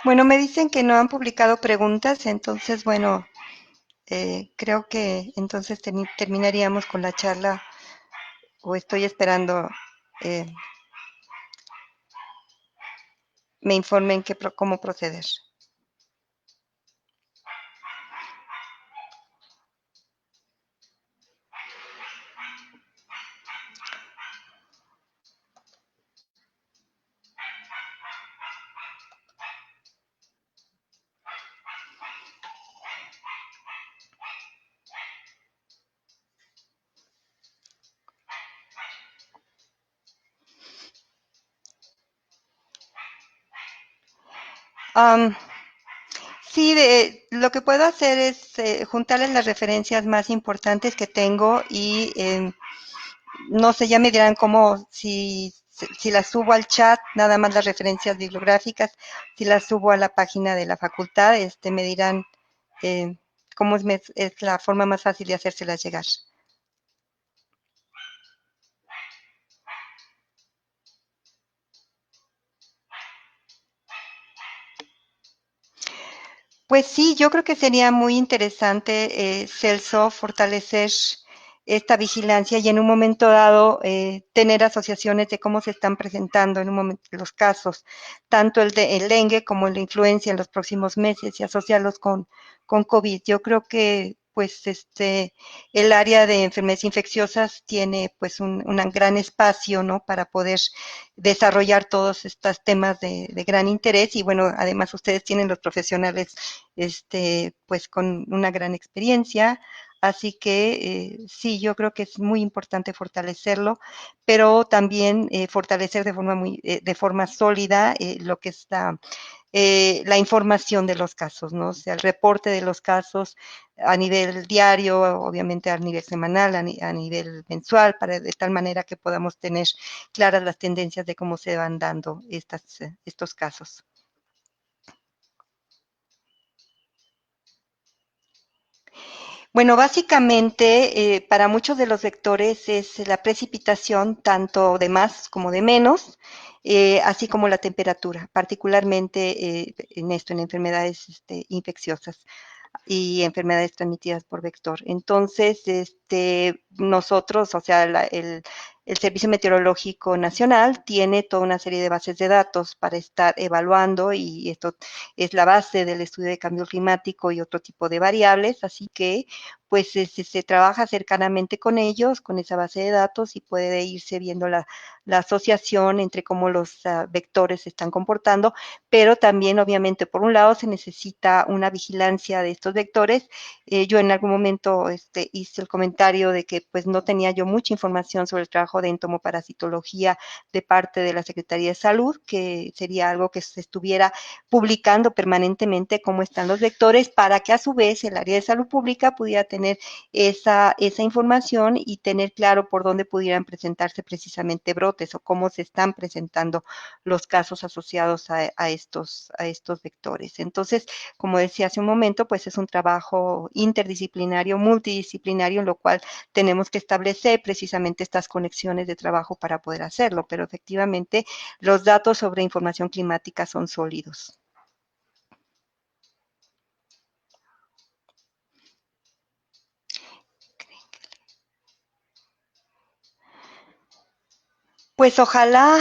Bueno, me dicen que no han publicado preguntas, entonces, bueno, creo que entonces terminaríamos con la charla, o estoy esperando me informen cómo proceder. Sí, lo que puedo hacer es juntarles las referencias más importantes que tengo y no sé, ya me dirán cómo, si las subo al chat, nada más las referencias bibliográficas, si las subo a la página de la facultad, me dirán eh, cómo es la forma más fácil de hacérselas llegar. Pues sí, yo creo que sería muy interesante, Celso, fortalecer esta vigilancia y en un momento dado tener asociaciones de cómo se están presentando en un momento los casos, tanto el dengue como la influenza en los próximos meses y asociarlos con COVID. Yo creo que pues el área de enfermedades infecciosas tiene pues un gran espacio, ¿no? Para poder desarrollar todos estos temas de gran interés y bueno, además ustedes tienen los profesionales pues con una gran experiencia. Así que sí, yo creo que es muy importante fortalecerlo, pero también fortalecer de forma sólida lo que está la información de los casos, ¿no? O sea, el reporte de los casos a nivel diario, obviamente a nivel semanal, a nivel mensual, para de tal manera que podamos tener claras las tendencias de cómo se van dando estos casos. Bueno, básicamente, para muchos de los vectores es la precipitación, tanto de más como de menos, así como la temperatura, particularmente en enfermedades infecciosas y enfermedades transmitidas por vector. Entonces, nosotros, o sea, el Servicio Meteorológico Nacional tiene toda una serie de bases de datos para estar evaluando y esto es la base del estudio de cambio climático y otro tipo de variables, así que pues se trabaja cercanamente con ellos, con esa base de datos y puede irse viendo la asociación entre cómo los vectores se están comportando, pero también obviamente por un lado se necesita una vigilancia de estos vectores. Yo en algún momento hice el comentario de que pues no tenía yo mucha información sobre el trabajo de entomoparasitología de parte de la Secretaría de Salud, que sería algo que se estuviera publicando permanentemente cómo están los vectores para que a su vez el área de salud pública pudiera tener esa información y tener claro por dónde pudieran presentarse precisamente brotes o cómo se están presentando los casos asociados a estos vectores. Entonces, como decía hace un momento, pues es un trabajo interdisciplinario, multidisciplinario, en lo cual tenemos que establecer precisamente estas conexiones de trabajo para poder hacerlo, pero efectivamente los datos sobre información climática son sólidos. Pues ojalá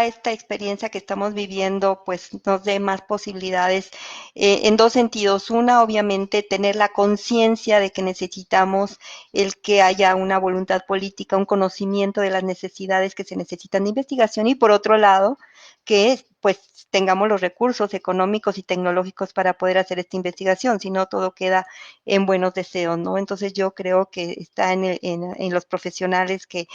esta experiencia que estamos viviendo pues nos dé más posibilidades en dos sentidos. Una, obviamente, tener la conciencia de que necesitamos el que haya una voluntad política, un conocimiento de las necesidades que se necesitan de investigación y por otro lado, que pues tengamos los recursos económicos y tecnológicos para poder hacer esta investigación, si no todo queda en buenos deseos, ¿no? Entonces yo creo que está en los profesionales que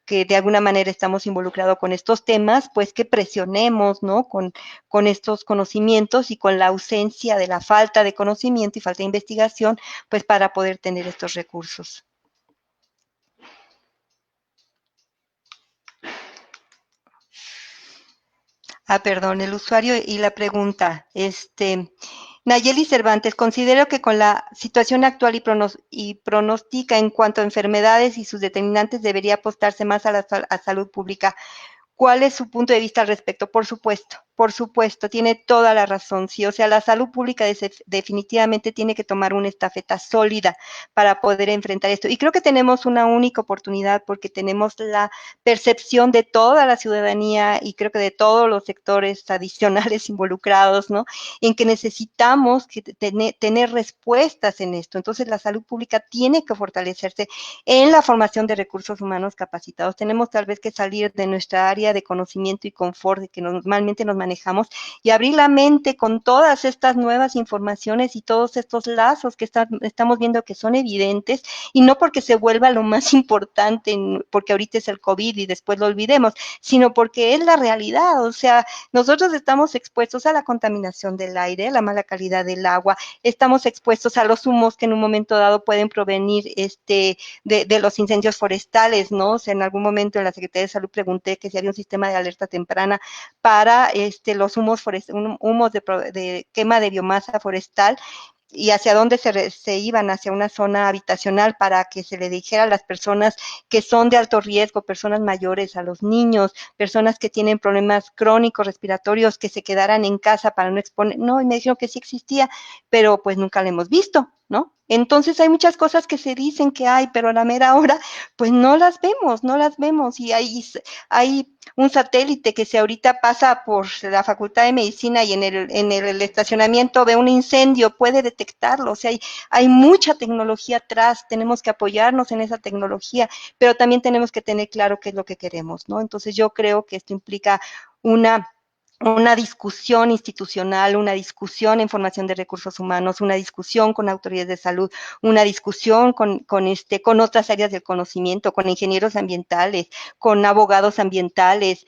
de alguna manera estamos involucrados con estos temas, pues que presionemos, ¿no? Con estos conocimientos y con la ausencia de la falta de conocimiento y falta de investigación, pues para poder tener estos recursos. Perdón, el usuario y la pregunta. Nayeli Cervantes, considero que con la situación actual y pronostica en cuanto a enfermedades y sus determinantes debería apostarse más a a salud pública. ¿Cuál es su punto de vista al respecto? Por supuesto, tiene toda la razón. Sí, o sea, la salud pública definitivamente tiene que tomar una estafeta sólida para poder enfrentar esto. Y creo que tenemos una única oportunidad porque tenemos la percepción de toda la ciudadanía y creo que de todos los sectores adicionales involucrados, ¿no? En que necesitamos tener respuestas en esto. Entonces, la salud pública tiene que fortalecerse en la formación de recursos humanos capacitados. Tenemos tal vez que salir de nuestra área de conocimiento y confort, de que normalmente nos manejamos y abrir la mente con todas estas nuevas informaciones y todos estos lazos que estamos viendo que son evidentes, y no porque se vuelva lo más importante, porque ahorita es el COVID y después lo olvidemos, sino porque es la realidad. O sea, nosotros estamos expuestos a la contaminación del aire, a la mala calidad del agua, estamos expuestos a los humos que en un momento dado pueden provenir de los incendios forestales, ¿no? O sea, en algún momento en la Secretaría de Salud pregunté que si había un sistema de alerta temprana para los humos de quema de biomasa forestal, y hacia dónde se iban, hacia una zona habitacional, para que se le dijera a las personas que son de alto riesgo, personas mayores, a los niños, personas que tienen problemas crónicos respiratorios, que se quedaran en casa para no exponer. No, y me dijeron que sí existía, pero pues nunca la hemos visto, ¿no? Entonces hay muchas cosas que se dicen que hay, pero a la mera hora, pues no las vemos, no las vemos. Y hay un satélite que si ahorita pasa por la Facultad de Medicina y en el estacionamiento ve un incendio, puede detectarlo. O sea, hay mucha tecnología atrás, tenemos que apoyarnos en esa tecnología, pero también tenemos que tener claro qué es lo que queremos, ¿no? Entonces yo creo que esto implica una discusión institucional, una discusión en formación de recursos humanos, una discusión con autoridades de salud, una discusión con otras áreas del conocimiento, con ingenieros ambientales, con abogados ambientales,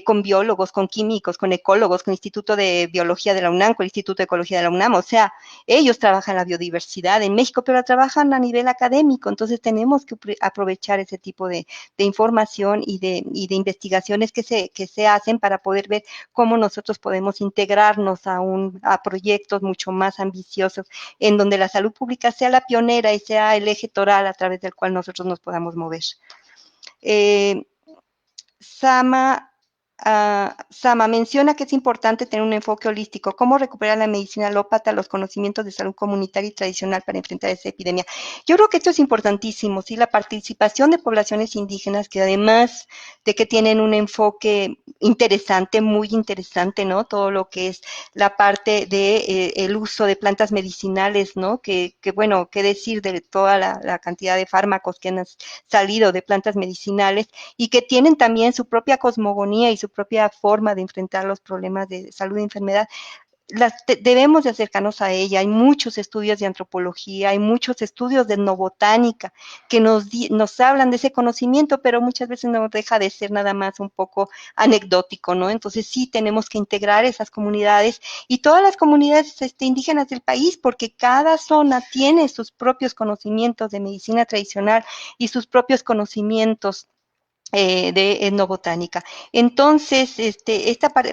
con biólogos, con químicos, con ecólogos, con el Instituto de Biología de la UNAM, con el Instituto de Ecología de la UNAM. O sea, ellos trabajan la biodiversidad en México, pero la trabajan a nivel académico. Entonces tenemos que aprovechar ese tipo de información y de investigaciones que se hacen para poder ver cómo nosotros podemos integrarnos a proyectos mucho más ambiciosos, en donde la salud pública sea la pionera y sea el eje toral a través del cual nosotros nos podamos mover. Eh, Sama, Sama menciona que es importante tener un enfoque holístico. ¿Cómo recuperar la medicina alópata, los conocimientos de salud comunitaria y tradicional para enfrentar esa epidemia? Yo creo que esto es importantísimo, ¿sí? La participación de poblaciones indígenas, que además de que tienen un enfoque interesante, muy interesante, ¿no? Todo lo que es la parte de el uso de plantas medicinales, ¿no? Bueno, qué decir de toda la cantidad de fármacos que han salido de plantas medicinales, y que tienen también su propia cosmogonía y su propia forma de enfrentar los problemas de salud y enfermedad. Debemos de acercarnos a ella. Hay muchos estudios de antropología, hay muchos estudios de etnobotánica que nos hablan de ese conocimiento, pero muchas veces no deja de ser nada más un poco anecdótico, ¿no? Entonces sí tenemos que integrar esas comunidades y todas las comunidades indígenas del país, porque cada zona tiene sus propios conocimientos de medicina tradicional y sus propios conocimientos de etnobotánica. Entonces,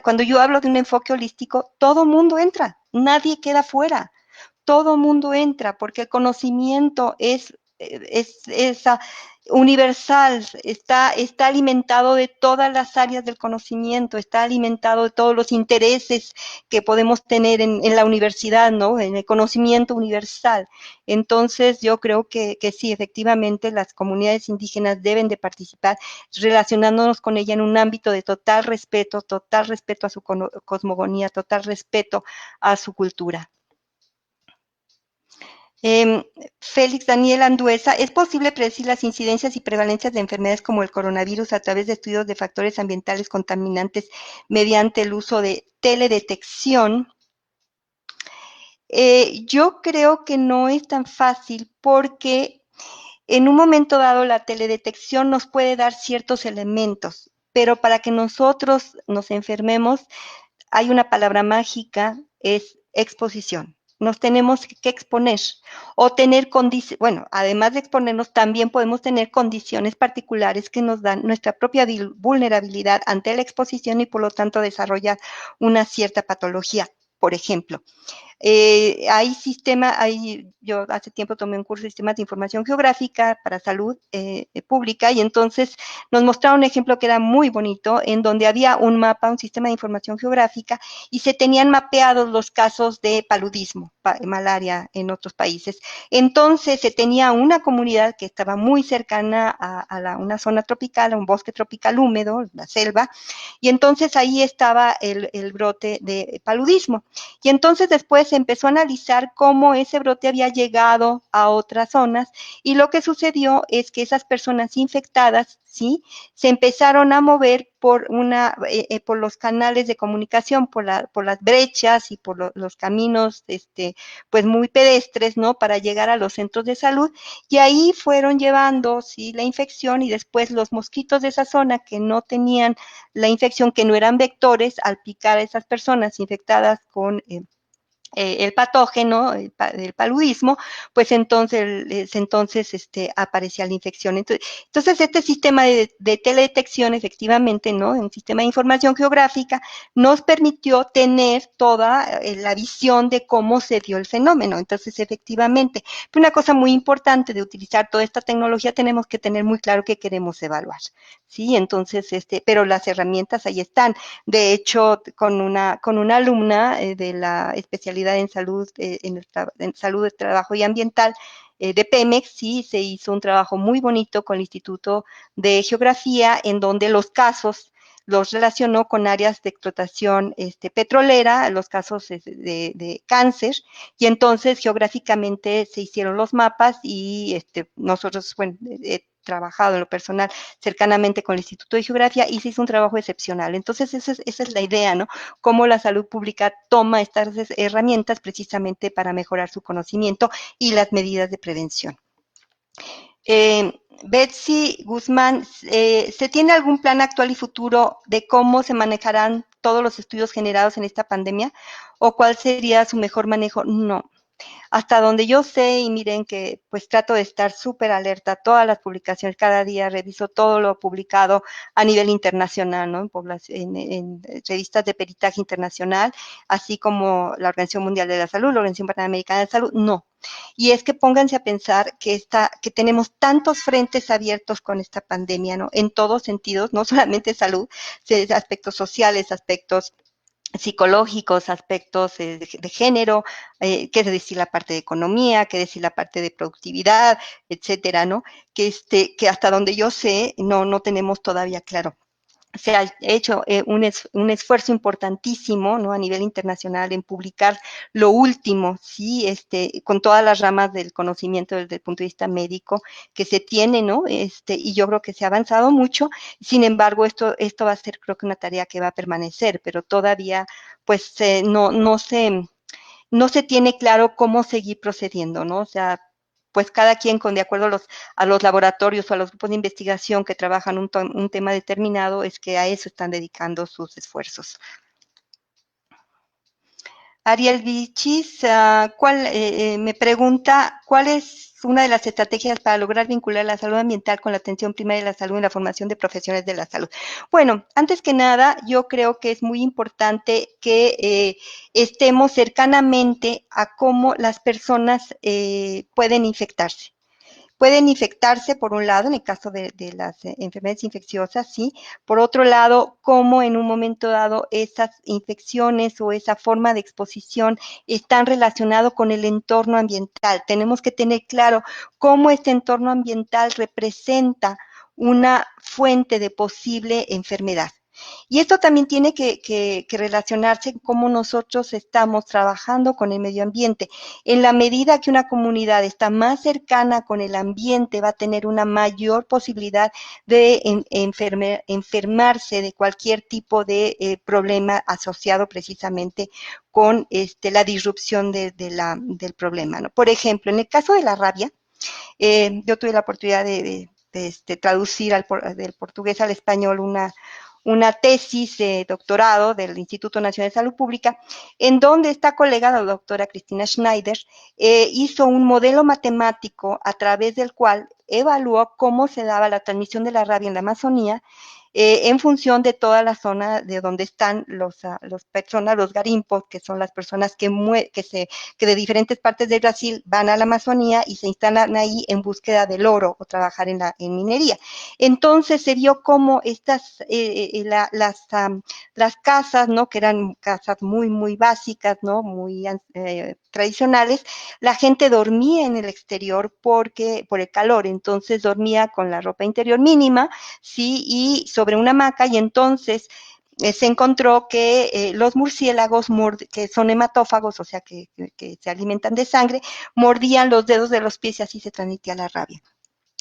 cuando yo hablo de un enfoque holístico, todo mundo entra, nadie queda fuera, todo mundo entra, porque el conocimiento es universal, está alimentado de todas las áreas del conocimiento, está alimentado de todos los intereses que podemos tener en la universidad, ¿no? En el conocimiento universal. Entonces, yo creo que sí, efectivamente, las comunidades indígenas deben de participar, relacionándonos con ella en un ámbito de total respeto a su cosmogonía, total respeto a su cultura. Félix Daniel Anduesa, ¿es posible predecir las incidencias y prevalencias de enfermedades como el coronavirus a través de estudios de factores ambientales contaminantes mediante el uso de teledetección? Yo creo que no es tan fácil, porque en un momento dado la teledetección nos puede dar ciertos elementos, pero para que nosotros nos enfermemos hay una palabra mágica, es exposición. Nos tenemos que exponer o tener condiciones. Bueno, además de exponernos, también podemos tener condiciones particulares que nos dan nuestra propia vulnerabilidad ante la exposición y por lo tanto desarrollar una cierta patología. Por ejemplo, yo hace tiempo tomé un curso de sistemas de información geográfica para salud pública, y entonces nos mostraron un ejemplo que era muy bonito, en donde había un mapa, un sistema de información geográfica, y se tenían mapeados los casos de paludismo, malaria en otros países. Entonces se tenía una comunidad que estaba muy cercana a una zona tropical, a un bosque tropical húmedo, la selva, y entonces ahí estaba el brote de paludismo. Y entonces después después se empezó a analizar cómo ese brote había llegado a otras zonas y lo que sucedió es que esas personas infectadas, ¿sí?, se empezaron a mover por los canales de comunicación, por las brechas y por los caminos, pues muy pedestres, ¿no?, para llegar a los centros de salud, y ahí fueron llevando, sí, la infección, y después los mosquitos de esa zona que no tenían la infección, que no eran vectores, al picar a esas personas infectadas con el patógeno, el paludismo, pues entonces aparecía la infección. Entonces este sistema de teledetección, efectivamente, ¿no?, un sistema de información geográfica, nos permitió tener toda la visión de cómo se dio el fenómeno. Entonces, efectivamente, una cosa muy importante de utilizar toda esta tecnología, tenemos que tener muy claro qué queremos evaluar, ¿sí? Entonces, pero las herramientas ahí están. De hecho, con una alumna de la especialidad en salud, en salud de trabajo y ambiental de Pemex, sí, se hizo un trabajo muy bonito con el Instituto de Geografía, en donde los casos los relacionó con áreas de explotación petrolera, los casos de cáncer, y entonces geográficamente se hicieron los mapas y nosotros, bueno, he trabajado en lo personal cercanamente con el Instituto de Geografía y se hizo un trabajo excepcional. Entonces, esa es la idea, ¿no? Cómo la salud pública toma estas herramientas precisamente para mejorar su conocimiento y las medidas de prevención. Betsy Guzmán, ¿se tiene algún plan actual y futuro de cómo se manejarán todos los estudios generados en esta pandemia? ¿O cuál sería su mejor manejo? No. Hasta donde yo sé, y miren que pues trato de estar súper alerta a todas las publicaciones, cada día reviso todo lo publicado a nivel internacional, ¿no?, en revistas de peritaje internacional, así como la Organización Mundial de la Salud, la Organización Panamericana de la Salud, no. Y es que pónganse a pensar que tenemos tantos frentes abiertos con esta pandemia, ¿no?, en todos sentidos, no solamente salud, aspectos sociales, aspectos psicológicos, aspectos de género, qué decir la parte de economía, qué decir la parte de productividad, etcétera, ¿no? Que hasta donde yo sé, no tenemos todavía claro. Se ha hecho un esfuerzo importantísimo, ¿no?, a nivel internacional en publicar lo último, sí, con todas las ramas del conocimiento desde el punto de vista médico que se tiene, ¿no? Y yo creo que se ha avanzado mucho. Sin embargo, esto va a ser, creo que, una tarea que va a permanecer, pero todavía, pues, no se tiene claro cómo seguir procediendo, ¿no? O sea, pues cada quien de acuerdo a los laboratorios o a los grupos de investigación que trabajan un tema determinado, es que a eso están dedicando sus esfuerzos. Ariel Vichis, me pregunta, ¿cuál es una de las estrategias para lograr vincular la salud ambiental con la atención primaria de la salud y la formación de profesionales de la salud? Bueno, antes que nada, yo creo que es muy importante que estemos cercanamente a cómo las personas pueden infectarse. Pueden infectarse, por un lado, en el caso de las enfermedades infecciosas, ¿sí? Por otro lado, cómo en un momento dado esas infecciones o esa forma de exposición están relacionados con el entorno ambiental. Tenemos que tener claro cómo este entorno ambiental representa una fuente de posible enfermedad. Y esto también tiene que relacionarse con cómo nosotros estamos trabajando con el medio ambiente. En la medida que una comunidad está más cercana con el ambiente, va a tener una mayor posibilidad de enfermarse de cualquier tipo de problema asociado precisamente con la disrupción del problema, ¿no? Por ejemplo, en el caso de la rabia, yo tuve la oportunidad de traducir del portugués al español una tesis de doctorado del Instituto Nacional de Salud Pública, en donde esta colega, la doctora Cristina Schneider, hizo un modelo matemático a través del cual evaluó cómo se daba la transmisión de la rabia en la Amazonía, en función de toda la zona de donde están los personas, los garimpos, que son las personas que de diferentes partes de Brasil van a la Amazonía y se instalan ahí en búsqueda del oro o trabajar en minería. Entonces se vio cómo las casas, ¿no?, que eran casas muy básicas, ¿no?, muy tradicionales, la gente dormía en el exterior por el calor, entonces dormía con la ropa interior mínima, sí, y sobre una hamaca, y entonces se encontró que los murciélagos, que son hematófagos, o sea, que se alimentan de sangre, mordían los dedos de los pies y así se transmitía la rabia.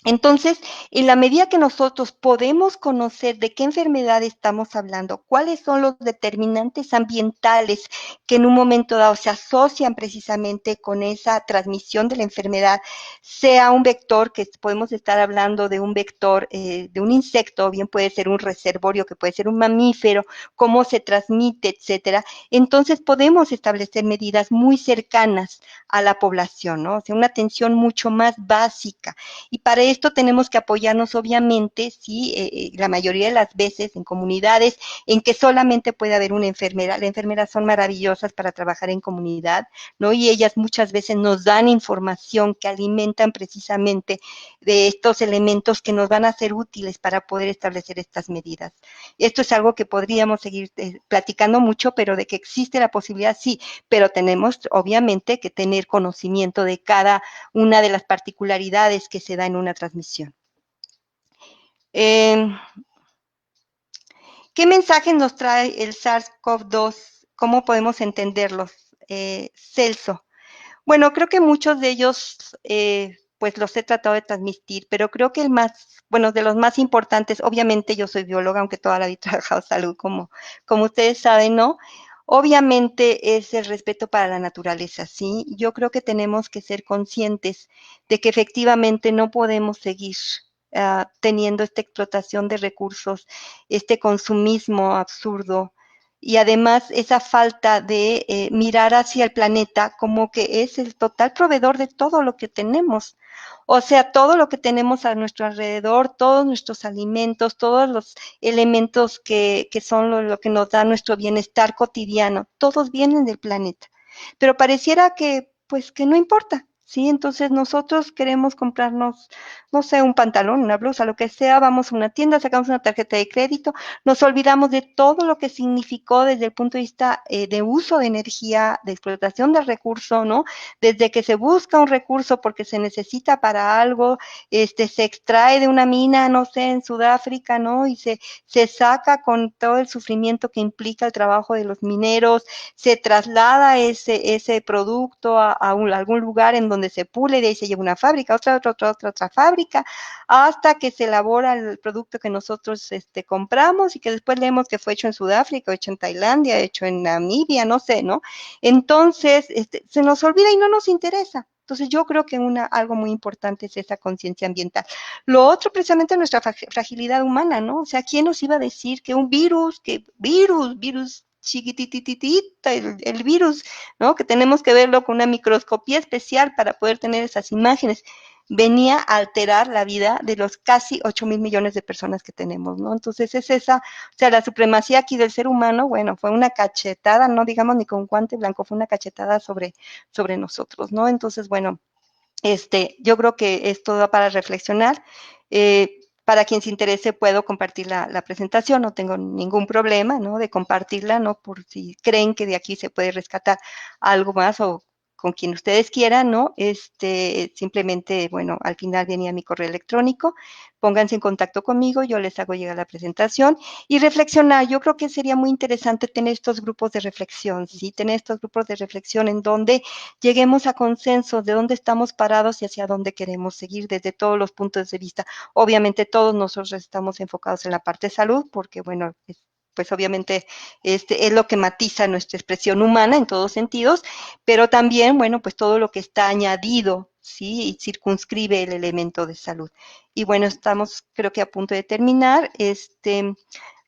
Entonces, en la medida que nosotros podemos conocer de qué enfermedad estamos hablando, cuáles son los determinantes ambientales que en un momento dado se asocian precisamente con esa transmisión de la enfermedad, sea un vector, que podemos estar hablando de un vector de un insecto, o bien puede ser un reservorio, que puede ser un mamífero, cómo se transmite, etcétera, entonces podemos establecer medidas muy cercanas a la población, ¿no? O sea, una atención mucho más básica. Y para esto tenemos que apoyarnos, obviamente, sí, la mayoría de las veces en comunidades en que solamente puede haber una enfermera. Las enfermeras son maravillosas para trabajar en comunidad, ¿no? Y ellas muchas veces nos dan información que alimentan precisamente de estos elementos que nos van a ser útiles para poder establecer estas medidas. Esto es algo que podríamos seguir platicando mucho, pero de que existe la posibilidad, sí, pero tenemos obviamente que tener conocimiento de cada una de las particularidades que se da en una transmisión. ¿Qué mensaje nos trae el SARS-CoV-2? ¿Cómo podemos entenderlos? Celso. Bueno, creo que muchos de ellos, pues los he tratado de transmitir, pero creo que el más, bueno, de los más importantes, obviamente yo soy bióloga, aunque toda la vida he trabajado salud, como ustedes saben, ¿no? Obviamente es el respeto para la naturaleza, ¿sí? Yo creo que tenemos que ser conscientes de que efectivamente no podemos seguir teniendo esta explotación de recursos, este consumismo absurdo, y además esa falta de mirar hacia el planeta como que es el total proveedor de todo lo que tenemos. O sea, todo lo que tenemos a nuestro alrededor, todos nuestros alimentos, todos los elementos que son lo que nos da nuestro bienestar cotidiano, todos vienen del planeta. Pero pareciera que, pues, que no importa, ¿sí? Entonces nosotros queremos comprarnos, no sé, un pantalón, una blusa, lo que sea, vamos a una tienda, sacamos una tarjeta de crédito, nos olvidamos de todo lo que significó desde el punto de vista de uso de energía, de explotación del recurso, ¿no? Desde que se busca un recurso porque se necesita para algo, se extrae de una mina, no sé, en Sudáfrica, ¿no? Y se saca con todo el sufrimiento que implica el trabajo de los mineros, se traslada ese producto a algún lugar en donde se pule, de ahí se lleva una fábrica, otra fábrica, hasta que se elabora el producto que nosotros compramos y que después leemos que fue hecho en Sudáfrica, hecho en Tailandia, hecho en Namibia, no sé, ¿no? Entonces, se nos olvida y no nos interesa. Entonces yo creo que algo muy importante es esa conciencia ambiental. Lo otro precisamente es nuestra fragilidad humana, ¿no? O sea, ¿quién nos iba a decir que un virus chiquitititita, el virus, ¿no? Que tenemos que verlo con una microscopía especial para poder tener esas imágenes, venía a alterar la vida de los casi 8,000,000,000 de personas que tenemos, ¿no? Entonces es esa, o sea, la supremacía aquí del ser humano, bueno, fue una cachetada, no digamos ni con guante blanco, fue una cachetada sobre nosotros, ¿no? Entonces, bueno, yo creo que esto da para reflexionar. Para quien se interese, puedo compartir la presentación, no tengo ningún problema, ¿no? De compartirla, ¿no? Por si creen que de aquí se puede rescatar algo más o con quien ustedes quieran, ¿no? Simplemente, bueno, al final venía mi correo electrónico, pónganse en contacto conmigo, yo les hago llegar la presentación y reflexionar. Yo creo que sería muy interesante tener estos grupos de reflexión, ¿sí? Tener estos grupos de reflexión en donde lleguemos a consenso de dónde estamos parados y hacia dónde queremos seguir desde todos los puntos de vista. Obviamente todos nosotros estamos enfocados en la parte de salud porque, bueno, pues obviamente es lo que matiza nuestra expresión humana en todos sentidos, pero también, bueno, pues todo lo que está añadido, ¿sí? Y circunscribe el elemento de salud. Y bueno, estamos creo que a punto de terminar.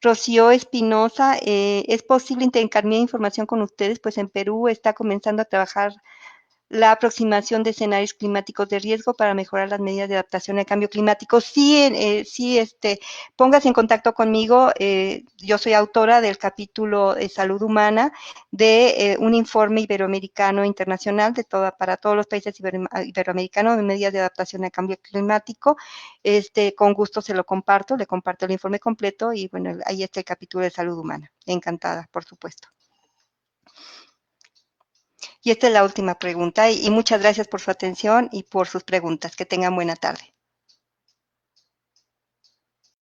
Rocío Espinosa, ¿es posible intercambiar información con ustedes? Pues en Perú está comenzando a trabajar la aproximación de escenarios climáticos de riesgo para mejorar las medidas de adaptación al cambio climático. Sí, póngase en contacto conmigo. Yo soy autora del capítulo de salud humana de un informe iberoamericano internacional para todos los países iberoamericanos de medidas de adaptación al cambio climático. Con gusto se lo comparto, le comparto el informe completo y bueno, ahí está el capítulo de salud humana. Encantada, por supuesto. Y esta es la última pregunta y muchas gracias por su atención y por sus preguntas. Que tengan buena tarde.